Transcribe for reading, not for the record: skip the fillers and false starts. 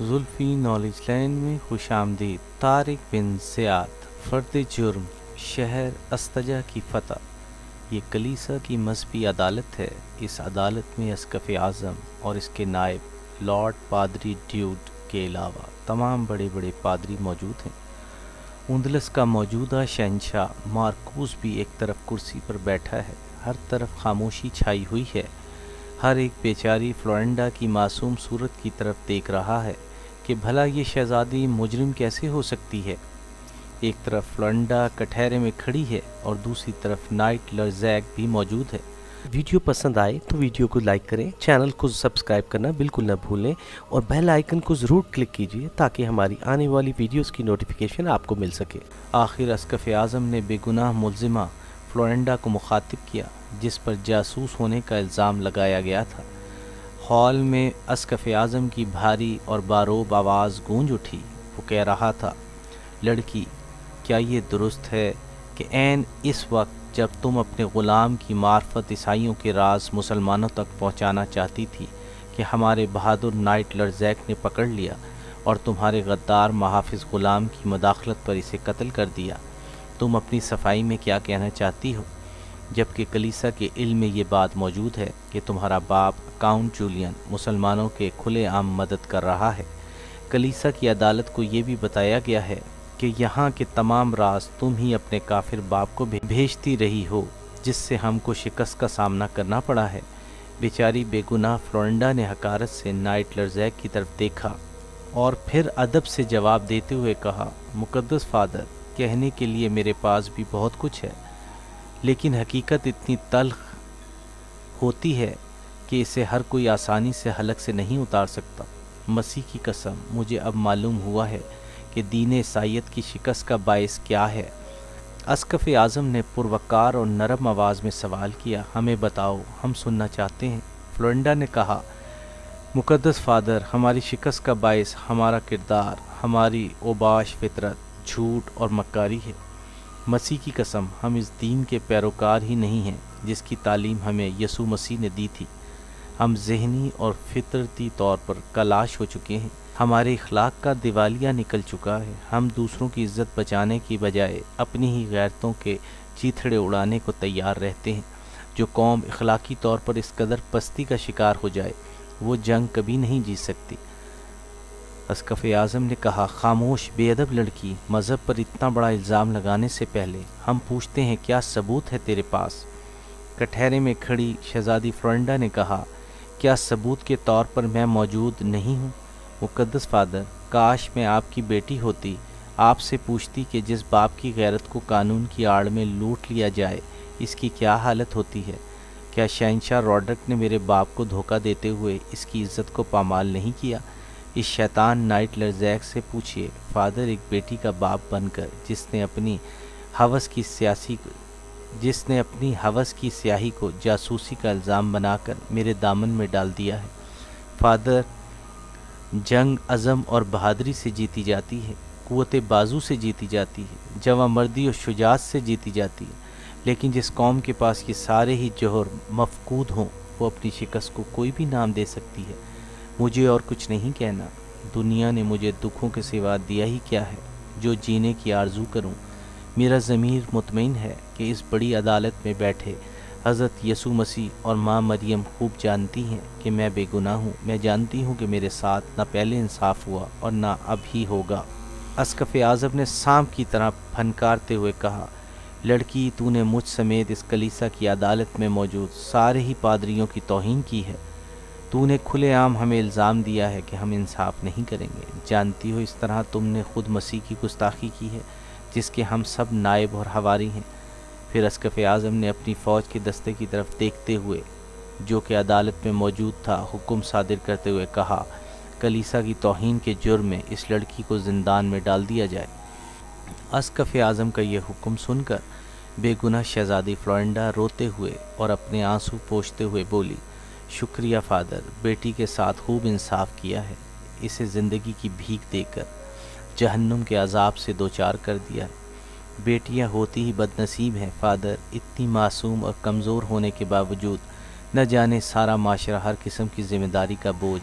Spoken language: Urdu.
زلفی نالج لینڈ میں خوش آمدید۔ طارق بن زیاد، فرد جرم، شہر استجا کی فتح۔ یہ کلیسا کی مذہبی عدالت ہے۔ اس عدالت میں اسقف اعظم اور اس کے نائب لارڈ پادری ڈیوڈ کے علاوہ تمام بڑے بڑے پادری موجود ہیں۔ اندلس کا موجودہ شہنشاہ مارکوس بھی ایک طرف کرسی پر بیٹھا ہے۔ ہر طرف خاموشی چھائی ہوئی ہے۔ ہر ایک بیچاری فلورنڈا کی معصوم صورت کی طرف دیکھ رہا ہے کہ بھلا یہ شہزادی مجرم کیسے ہو سکتی ہے۔ ایک طرف فلورنڈا کٹہرے میں کھڑی ہے اور دوسری طرف نائٹ لرزیک بھی موجود ہے۔ ویڈیو پسند آئے تو ویڈیو کو لائک کریں، چینل کو سبسکرائب کرنا بالکل نہ بھولیں اور بیل آئیکن کو ضرور کلک کیجیے تاکہ ہماری آنے والی ویڈیوز کی نوٹیفیکیشن آپ کو مل سکے۔ آخر اسقف اعظم نے بے گناہ ملزمہ فلورنڈا کو مخاطب کیا جس پر جاسوس ہونے کا الزام لگایا گیا تھا۔ ہال میں اسقف اعظم کی بھاری اور باروب آواز گونج اٹھی۔ وہ کہہ رہا تھا، لڑکی، کیا یہ درست ہے کہ عین اس وقت جب تم اپنے غلام کی معرفت عیسائیوں کے راز مسلمانوں تک پہنچانا چاہتی تھی کہ ہمارے بہادر نائٹ لرزیک نے پکڑ لیا اور تمہارے غدار محافظ غلام کی مداخلت پر اسے قتل کر دیا؟ تم اپنی صفائی میں کیا کہنا چاہتی ہو؟ جبکہ کلیسا کے علم میں یہ بات موجود ہے کہ تمہارا باپ کاؤنٹ جولین مسلمانوں کے کھلے عام مدد کر رہا ہے۔ کلیسا کی عدالت کو یہ بھی بتایا گیا ہے کہ یہاں کے تمام راز تم ہی اپنے کافر باپ کو بھیجتی رہی ہو، جس سے ہم کو شکست کا سامنا کرنا پڑا ہے۔ بیچاری بے گناہ فلورنڈا نے حقارت سے نائٹ لرزیک کی طرف دیکھا اور پھر ادب سے جواب دیتے ہوئے کہا، مقدس فادر، کہنے کے لیے میرے پاس بھی بہت کچھ ہے، لیکن حقیقت اتنی تلخ ہوتی ہے کہ اسے ہر کوئی آسانی سے حلق سے نہیں اتار سکتا۔ مسیح کی قسم، مجھے اب معلوم ہوا ہے کہ دین عیسائیت کی شکست کا باعث کیا ہے۔ اسقف اعظم نے پروقار اور نرم آواز میں سوال کیا، ہمیں بتاؤ، ہم سننا چاہتے ہیں۔ فلورنڈا نے کہا، مقدس فادر، ہماری شکست کا باعث ہمارا کردار، ہماری اوباش فطرت، جھوٹ اور مکاری ہے۔ مسیح کی قسم، ہم اس دین کے پیروکار ہی نہیں ہیں جس کی تعلیم ہمیں یسوع مسیح نے دی تھی۔ ہم ذہنی اور فطرتی طور پر کلاش ہو چکے ہیں۔ ہمارے اخلاق کا دیوالیہ نکل چکا ہے۔ ہم دوسروں کی عزت بچانے کی بجائے اپنی ہی غیرتوں کے چیتھڑے اڑانے کو تیار رہتے ہیں۔ جو قوم اخلاقی طور پر اس قدر پستی کا شکار ہو جائے، وہ جنگ کبھی نہیں جیت سکتی۔ اسقف اعظم نے کہا، خاموش بے ادب لڑکی، مذہب پر اتنا بڑا الزام لگانے سے پہلے ہم پوچھتے ہیں کیا ثبوت ہے تیرے پاس؟ کٹہرے میں کھڑی شہزادی فلورنڈا نے کہا، کیا ثبوت کے طور پر میں موجود نہیں ہوں؟ مقدس فادر، کاش میں آپ کی بیٹی ہوتی، آپ سے پوچھتی کہ جس باپ کی غیرت کو قانون کی آڑ میں لوٹ لیا جائے، اس کی کیا حالت ہوتی ہے؟ کیا شہنشاہ روڈرک نے میرے باپ کو دھوکہ دیتے ہوئے اس کی عزت کو پامال نہیں کیا؟ اس شیطان نائٹ لرزیک سے پوچھئے، فادر، ایک بیٹی کا باپ بن کر جس نے اپنی ہوس کی سیاہی کو جاسوسی کا الزام بنا کر میرے دامن میں ڈال دیا ہے۔ فادر، جنگ عزم اور بہادری سے جیتی جاتی ہے، قوت بازو سے جیتی جاتی ہے، جواں مردی اور شجاعت سے جیتی جاتی ہے، لیکن جس قوم کے پاس یہ سارے ہی جوہر مفقود ہوں، وہ اپنی شکست کو کوئی بھی نام دے سکتی ہے۔ مجھے اور کچھ نہیں کہنا۔ دنیا نے مجھے دکھوں کے سوا دیا ہی کیا ہے جو جینے کی آرزو کروں۔ میرا ضمیر مطمئن ہے کہ اس بڑی عدالت میں بیٹھے حضرت یسوع مسیح اور ماں مریم خوب جانتی ہیں کہ میں بے گناہ ہوں۔ میں جانتی ہوں کہ میرے ساتھ نہ پہلے انصاف ہوا اور نہ اب ہی ہوگا۔ اسقف اعظم نے سانپ کی طرح پھنکارتے ہوئے کہا، لڑکی، تو نے مجھ سمیت اس کلیسا کی عدالت میں موجود سارے ہی پادریوں کی توہین کی ہے۔ تو نے کھلے عام ہمیں الزام دیا ہے کہ ہم انصاف نہیں کریں گے۔ جانتی ہو اس طرح تم نے خود مسیح کی گستاخی کی ہے جس کے ہم سب نائب اور حواری ہیں۔ پھر اسقف اعظم نے اپنی فوج کے دستے کی طرف دیکھتے ہوئے جو کہ عدالت میں موجود تھا حکم صادر کرتے ہوئے کہا، کلیسا کی توہین کے جرم میں اس لڑکی کو زندان میں ڈال دیا جائے۔ اسقف اعظم کا یہ حکم سن کر بے گناہ شہزادی فلورنڈا روتے ہوئے اور اپنے آنسو پوچھتے ہوئے بولی، شکریہ فادر، بیٹی کے ساتھ خوب انصاف کیا ہے۔ اسے زندگی کی بھیک دے کر جہنم کے عذاب سے دوچار کر دیا ہے۔ بیٹیاں ہوتی ہی بد نصیب ہیں فادر، اتنی معصوم اور کمزور ہونے کے باوجود نہ جانے سارا معاشرہ ہر قسم کی ذمہ داری کا بوجھ